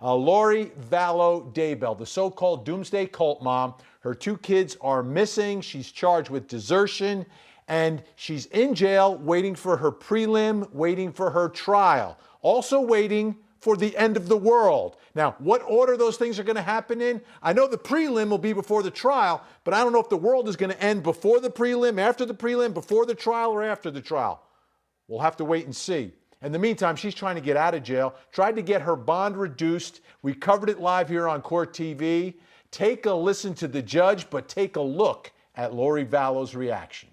Lori Vallow-Daybell, the so-called Doomsday Cult Mom. Her two kids are missing. She's charged with desertion, and she's in jail waiting for her prelim, waiting for her trial, also waiting for the end of the world. Now, what order those things are going to happen in? I know the prelim will be before the trial, but I don't know if the world is going to end before the prelim, after the prelim, before the trial, or after the trial. We'll have to wait and see. In the meantime, she's trying to get out of jail, tried to get her bond reduced. We covered it live here on Court TV. Take a listen to the judge, but take a look at Lori Vallow's reaction.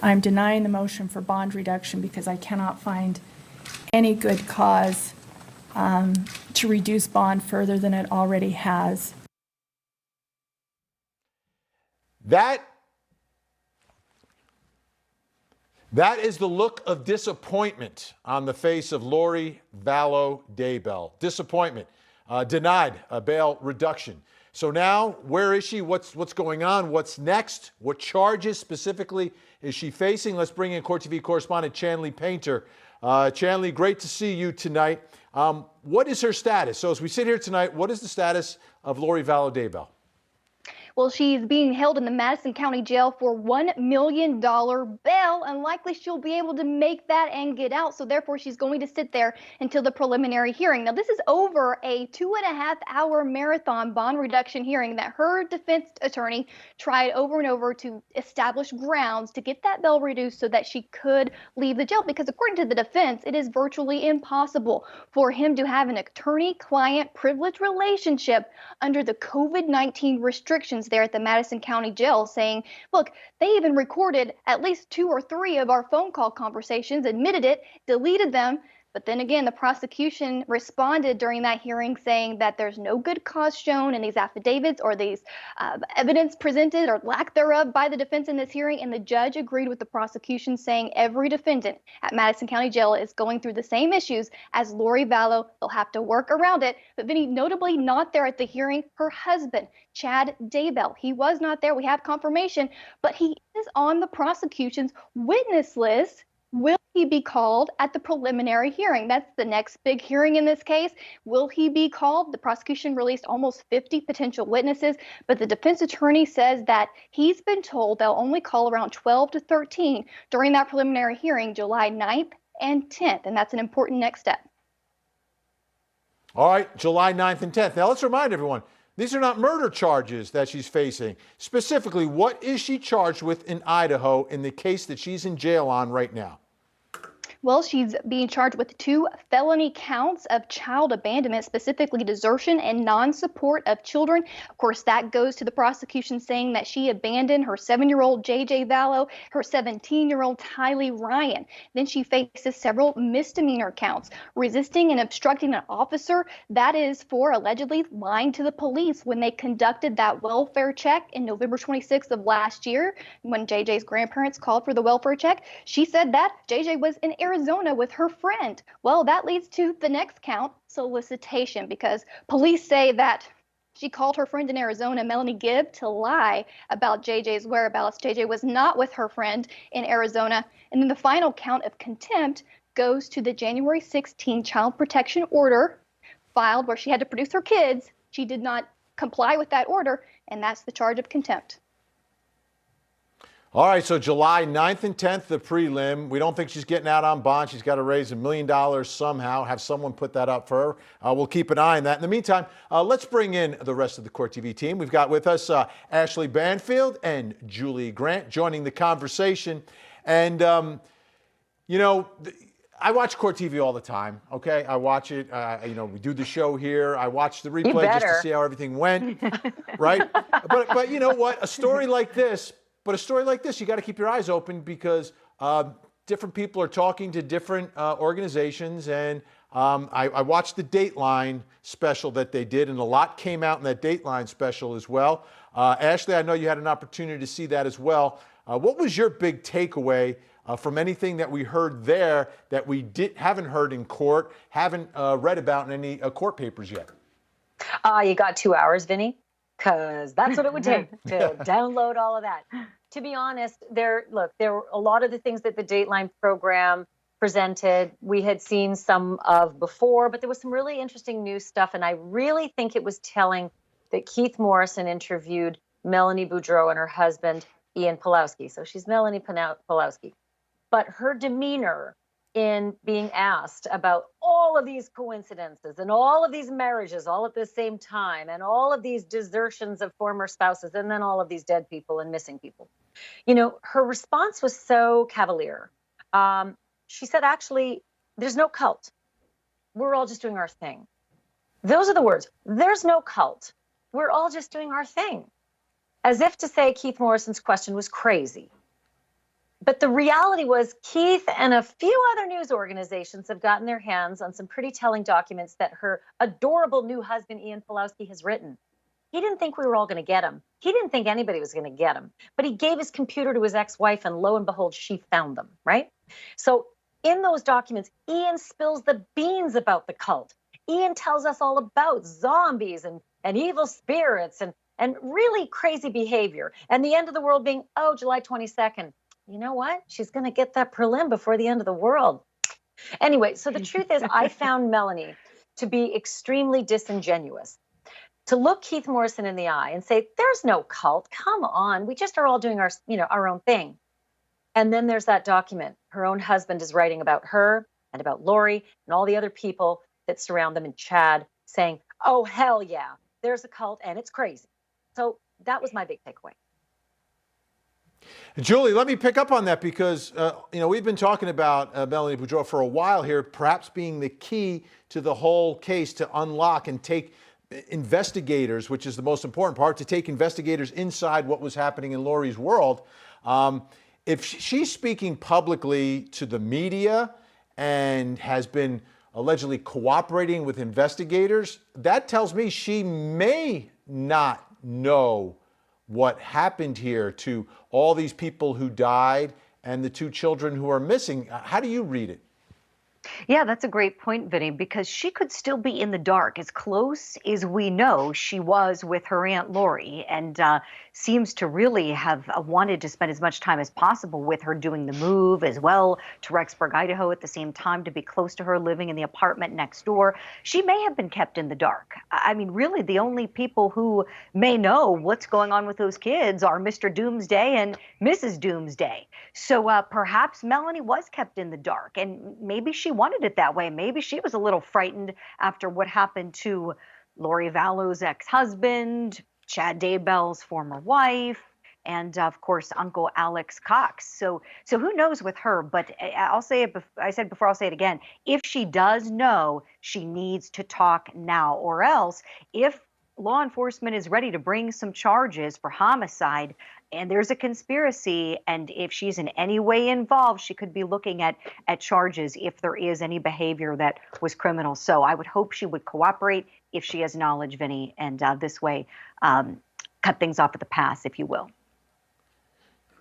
I'm denying the motion for bond reduction because I cannot find any good cause to reduce bond further than it already has. That is the look of disappointment on the face of Lori Vallow-Daybell. Disappointment. Denied a bail reduction. So now, where is she? What's going on? What's next? What charges specifically is she facing? Let's bring in Court TV correspondent Chanley Painter. Chanley, great to see you tonight. What is her status? So as we sit here tonight, what is the status of Lori Vallow-Daybell? Well, she's being held in the Madison County Jail for $1 million bail. Unlikely she'll be able to make that and get out. So therefore, she's going to sit there until the preliminary hearing. Now, this is over a 2.5-hour marathon bond reduction hearing that her defense attorney tried over and over to establish grounds to get that bail reduced so that she could leave the jail. Because according to the defense, it is virtually impossible for him to have an attorney-client privilege relationship under the COVID-19 restrictions there at the Madison County Jail, saying, look, they even recorded at least 2 or 3 of our phone call conversations, admitted it, deleted them. But then again, the prosecution responded during that hearing saying that there's no good cause shown in these affidavits or these evidence presented or lack thereof by the defense in this hearing. And the judge agreed with the prosecution, saying every defendant at Madison County Jail is going through the same issues as Lori Vallow. They'll have to work around it. But Vinny, notably not there at the hearing, her husband, Chad Daybell. He was not there. We have confirmation, but he is on the prosecution's witness list. Will he be called at the preliminary hearing? That's the next big hearing in this case. Will he be called? The prosecution released almost 50 potential witnesses, but the defense attorney says that he's been told they'll only call around 12 to 13 during that preliminary hearing, July 9th and 10th, and that's an important next step. All right, July 9th and 10th. Now let's remind everyone, these are not murder charges that she's facing. Specifically, what is she charged with in Idaho in the case that she's in jail on right now? Well, she's being charged with 2 felony counts of child abandonment, specifically desertion and non-support of children. Of course, that goes to the prosecution saying that she abandoned her 7-year-old J.J. Vallow, her 17-year-old Tylee Ryan. Then she faces several misdemeanor counts, resisting and obstructing an officer. That is for allegedly lying to the police when they conducted that welfare check in November 26th of last year, when J.J.'s grandparents called for the welfare check. She said that J.J. was in Arizona with her friend. Well, that leads to the next count, solicitation, because police say that she called her friend in Arizona, Melanie Gibb, to lie about JJ's whereabouts. JJ was not with her friend in Arizona. And then the final count of contempt goes to the January 16 child protection order filed where she had to produce her kids. She did not comply with that order, and that's the charge of contempt. All right, so July 9th and 10th, the prelim. We don't think she's getting out on bond. She's got to raise $1 million somehow, have someone put that up for her. We'll keep an eye on that. In the meantime, let's bring in the rest of the Court TV team. We've got with us Ashley Banfield and Julie Grant joining the conversation. And, you know, I watch Court TV all the time, okay? I watch it. You know, we do the show here. I watch the replay just to see how everything went, right? But you know what? A story like this, you got to keep your eyes open because different people are talking to different organizations. And I watched the Dateline special that they did, and a lot came out in that Dateline special as well. Ashley, I know you had an opportunity to see that as well. What was your big takeaway from anything that we heard there that we haven't heard in court, haven't read about in any court papers yet? You got 2 hours, Vinny, because that's what it would take to download all of that. To be honest, there were a lot of the things that the Dateline program presented. We had seen some of before, but there was some really interesting new stuff. And I really think it was telling that Keith Morrison interviewed Melanie Boudreau and her husband, Ian Pulowski. So she's Melanie Pulowski. But her demeanor in being asked about all of these coincidences and all of these marriages all at the same time and all of these desertions of former spouses and then all of these dead people and missing people. You know, her response was so cavalier. She said, actually, there's no cult. We're all just doing our thing. Those are the words. There's no cult. We're all just doing our thing. As if to say Keith Morrison's question was crazy. But the reality was Keith and a few other news organizations have gotten their hands on some pretty telling documents that her adorable new husband, Ian Pulowski, has written. He didn't think we were all going to get him. He didn't think anybody was going to get him. But he gave his computer to his ex-wife, and lo and behold, she found them, right? So in those documents, Ian spills the beans about the cult. Ian tells us all about zombies and evil spirits and really crazy behavior. And the end of the world being, oh, July 22nd. You know what? She's going to get that prelim before the end of the world. Anyway, so the truth is I found Melanie to be extremely disingenuous. To look Keith Morrison in the eye and say, there's no cult. Come on. We just are all doing our own thing. And then there's that document. Her own husband is writing about her and about Lori and all the other people that surround them in Chad saying, oh, hell yeah, there's a cult and it's crazy. So that was my big takeaway. Julie, let me pick up on that because, we've been talking about Melanie Boudreau for a while here, perhaps being the key to the whole case to unlock and take investigators, which is the most important part, to take investigators inside what was happening in Lori's world. If she's speaking publicly to the media and has been allegedly cooperating with investigators, that tells me she may not know what happened here to all these people who died and the two children who are missing. How do you read it? Yeah, that's a great point, Vinny, because she could still be in the dark. As close as we know she was with her Aunt Lori, and seems to really have wanted to spend as much time as possible with her doing the move as well to Rexburg, Idaho at the same time to be close to her living in the apartment next door. She may have been kept in the dark. I mean, really, the only people who may know what's going on with those kids are Mr. Doomsday and Mrs. Doomsday. So perhaps Melanie was kept in the dark, and maybe she wanted it that way. Maybe she was a little frightened after what happened to Lori Vallow's ex-husband, Chad Daybell's former wife, and of course, Uncle Alex Cox. So who knows with her? But I'll say it. I said before, I'll say it again. If she does know, she needs to talk now, or else if law enforcement is ready to bring some charges for homicide and there's a conspiracy, and if she's in any way involved, she could be looking at charges if there is any behavior that was criminal. So I would hope she would cooperate if she has knowledge, Vinny, and this way cut things off at the pass, if you will.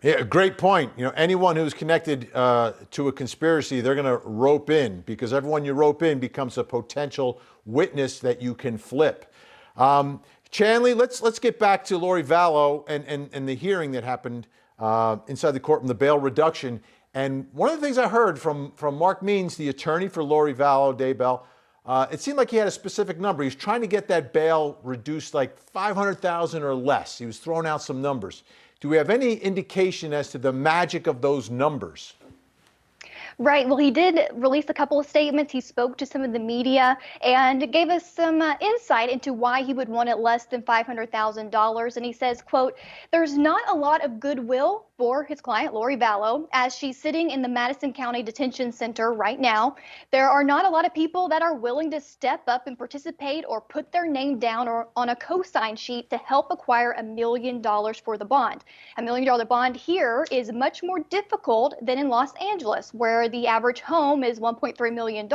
Yeah, great point. Anyone who's connected to a conspiracy, they're going to rope in, because everyone you rope in becomes a potential witness that you can flip. Chanley, let's get back to Lori Vallow and the hearing that happened inside the courtroom, the bail reduction. And one of the things I heard from Mark Means, the attorney for Lori Vallow-Daybell, it seemed like he had a specific number. He was trying to get that bail reduced like $500,000 or less. He was throwing out some numbers. Do we have any indication as to the magic of those numbers? Right. Well, he did release a couple of statements. He spoke to some of the media and gave us some insight into why he would want it less than $500,000. And he says, quote, "There's not a lot of goodwill for his client, Lori Vallow, as she's sitting in the Madison County Detention Center right now. There are not a lot of people that are willing to step up and participate or put their name down or on a co-sign sheet to help acquire $1 million for the bond. $1 million bond here is much more difficult than in Los Angeles, where the average home is $1.3 million.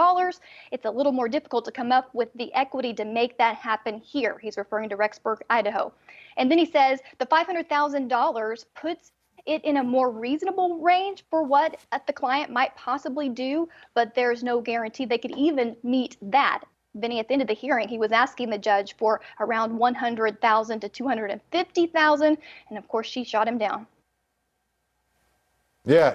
It's a little more difficult to come up with the equity to make that happen here." He's referring to Rexburg, Idaho. And then he says the $500,000 puts it in a more reasonable range for what the client might possibly do, but there's no guarantee they could even meet that. Vinny, at the end of the hearing, he was asking the judge for around $100,000 to $250,000, and of course she shot him down. Yeah,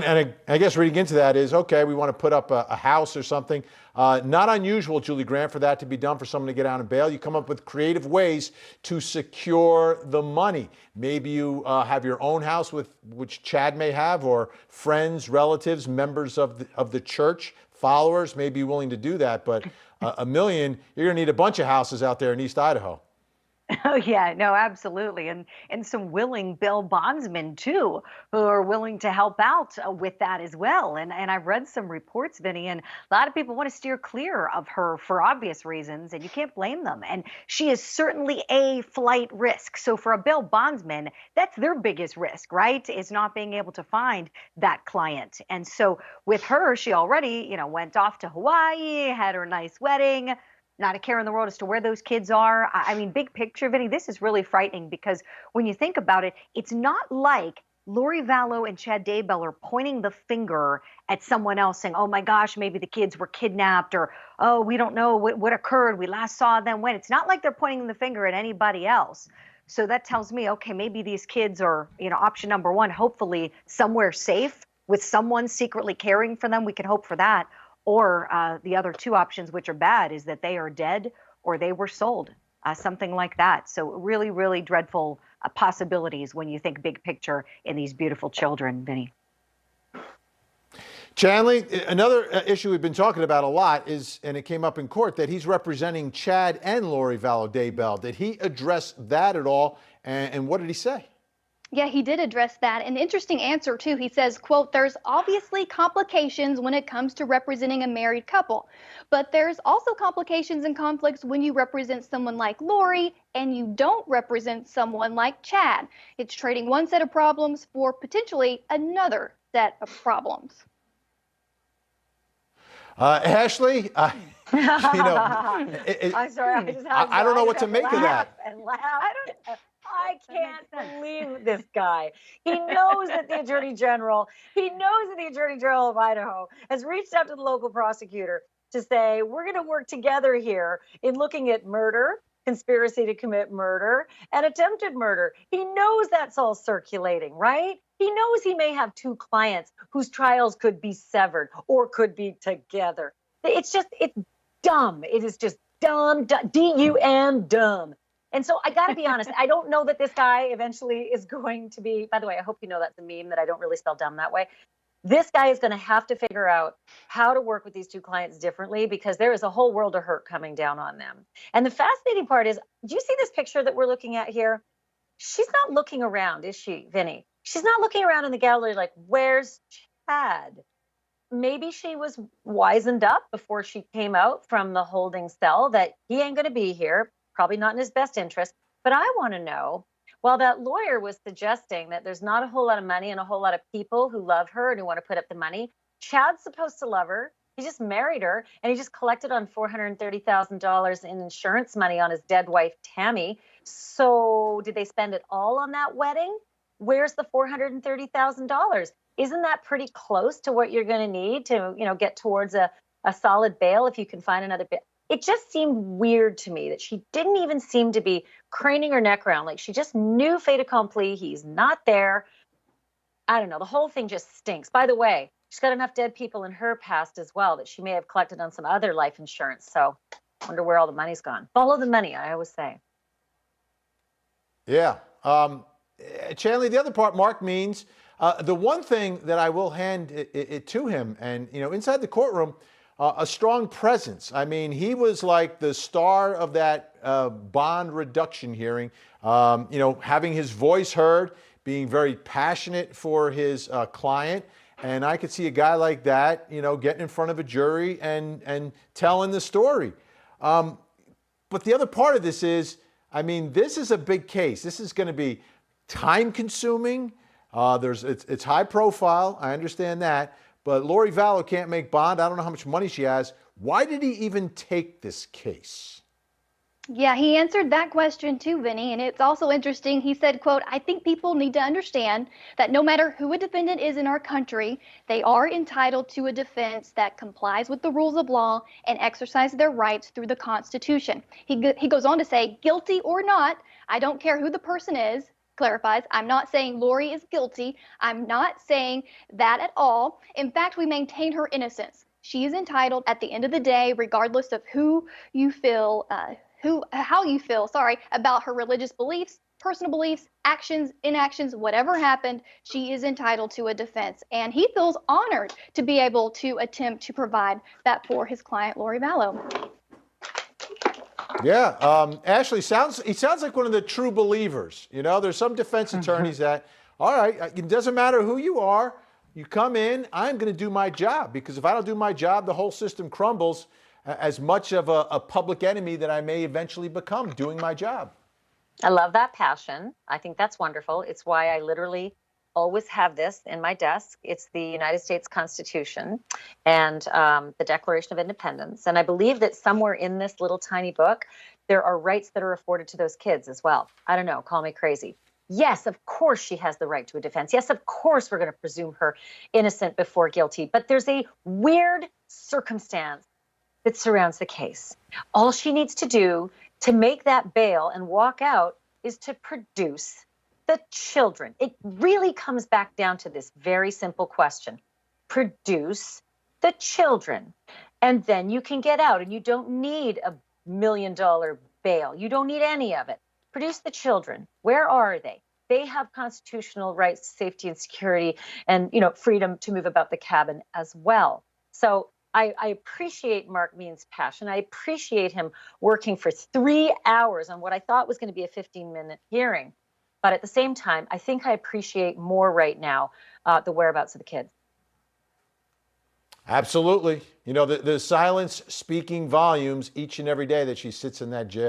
and I guess reading into that is, okay, we want to put up a house or something. Not unusual, Julie Grant, for that to be done, for someone to get out on bail. You come up with creative ways to secure the money. Maybe you have your own house, which Chad may have, or friends, relatives, members of the church, followers may be willing to do that. But $1 million, you're going to need a bunch of houses out there in East Idaho. Oh yeah, no, absolutely, and some willing bail bondsmen too, who are willing to help out with that as well. And I've read some reports, Vinny, and a lot of people want to steer clear of her for obvious reasons, and you can't blame them. And she is certainly a flight risk. So for a bail bondsman, that's their biggest risk, right? Is not being able to find that client. And so with her, she already, went off to Hawaii, had her nice wedding. Not a care in the world as to where those kids are. I mean, big picture, Vinny, this is really frightening because when you think about it, it's not like Lori Vallow and Chad Daybell are pointing the finger at someone else saying, oh my gosh, maybe the kids were kidnapped, or, oh, we don't know what occurred. We last saw them when. It's not like they're pointing the finger at anybody else. So that tells me, okay, maybe these kids are, option number one, hopefully somewhere safe with someone secretly caring for them. We can hope for that. Or the other two options, which are bad, is that they are dead or they were sold, something like that. So really, really dreadful possibilities when you think big picture in these beautiful children, Vinny. Chanley, another issue we've been talking about a lot is, and it came up in court, that he's representing Chad and Lori Vallow-Daybell. Did he address that at all? And what did he say? Yeah, he did address that. An interesting answer, too. He says, quote, there's obviously complications when it comes to representing a married couple, but there's also complications and conflicts when you represent someone like Lori and you don't represent someone like Chad. It's trading one set of problems for potentially another set of problems. Ashley, I'm sorry. I don't know what to make of that. And laugh. I can't believe this guy. He knows that the Attorney General of Idaho has reached out to the local prosecutor to say, we're going to work together here in looking at murder, conspiracy to commit murder, and attempted murder. He knows that's all circulating, right? He knows he may have two clients whose trials could be severed or could be together. It's dumb. It is just dumb, D-U-M, dumb. And so I got to be honest, I don't know that this guy eventually is going to be, by the way, I hope you know that's a meme, that I don't really spell dumb that way. This guy is going to have to figure out how to work with these two clients differently, because there is a whole world of hurt coming down on them. And the fascinating part is, do you see this picture that we're looking at here? She's not looking around, is she, Vinny? She's not looking around in the gallery like, where's Chad? Maybe she was wizened up before she came out from the holding cell that he ain't going to be here. Probably not in his best interest. But I want to know, while that lawyer was suggesting that there's not a whole lot of money and a whole lot of people who love her and who want to put up the money, Chad's supposed to love her. He just married her, and he just collected on $430,000 in insurance money on his dead wife, Tammy. So did they spend it all on that wedding? Where's the $430,000? Isn't that pretty close to what you're going to need to, get towards a solid bail if you can find another bail? It just seemed weird to me that she didn't even seem to be craning her neck around. Like, she just knew fait accompli. He's not there. I don't know. The whole thing just stinks. By the way, she's got enough dead people in her past as well that she may have collected on some other life insurance. So I wonder where all the money's gone. Follow the money, I always say. Yeah. Chanley, the other part, Mark means, the one thing that I will hand it to him, and, inside the courtroom, a strong presence. I mean, he was like the star of that bond reduction hearing, having his voice heard, being very passionate for his client. And I could see a guy like that, getting in front of a jury and telling the story. But the other part of this is, this is a big case. This is going to be time consuming. It's high profile. I understand that. But Lori Vallow can't make bond. I don't know how much money she has. Why did he even take this case? Yeah, he answered that question too, Vinny. And it's also interesting. He said, quote, I think people need to understand that no matter who a defendant is in our country, they are entitled to a defense that complies with the rules of law and exercise their rights through the Constitution. He goes on to say, guilty or not, I don't care who the person is. clarifies, I'm not saying Lori is guilty. I'm not saying that at all. In fact, we maintain her innocence. She is entitled at the end of the day, regardless of how you feel, about her religious beliefs, personal beliefs, actions, inactions, whatever happened, she is entitled to a defense. And he feels honored to be able to attempt to provide that for his client, Lori Vallow. Yeah, Ashley, he sounds like one of the true believers. You know, there's some defense attorneys that, all right, it doesn't matter who you are, you come in, I'm going to do my job, because if I don't do my job, the whole system crumbles, as much of a public enemy that I may eventually become doing my job. I love that passion. I think that's wonderful. It's why I literally always have this in my desk. It's the United States Constitution and the Declaration of Independence. And I believe that somewhere in this little tiny book, there are rights that are afforded to those kids as well. I don't know, call me crazy. Yes, of course she has the right to a defense. Yes, of course we're going to presume her innocent before guilty. But there's a weird circumstance that surrounds the case. All she needs to do to make that bail and walk out is to produce the children. It really comes back down to this very simple question. Produce the children. And then you can get out, and you don't need $1 million bail. You don't need any of it. Produce the children. Where are they? They have constitutional rights, safety and security, and freedom to move about the cabin as well. So I appreciate Mark Mean's passion. I appreciate him working for 3 hours on what I thought was going to be a 15-minute hearing. But at the same time, I think I appreciate more right now the whereabouts of the kids. Absolutely. You know, the silence speaking volumes each and every day that she sits in that jail.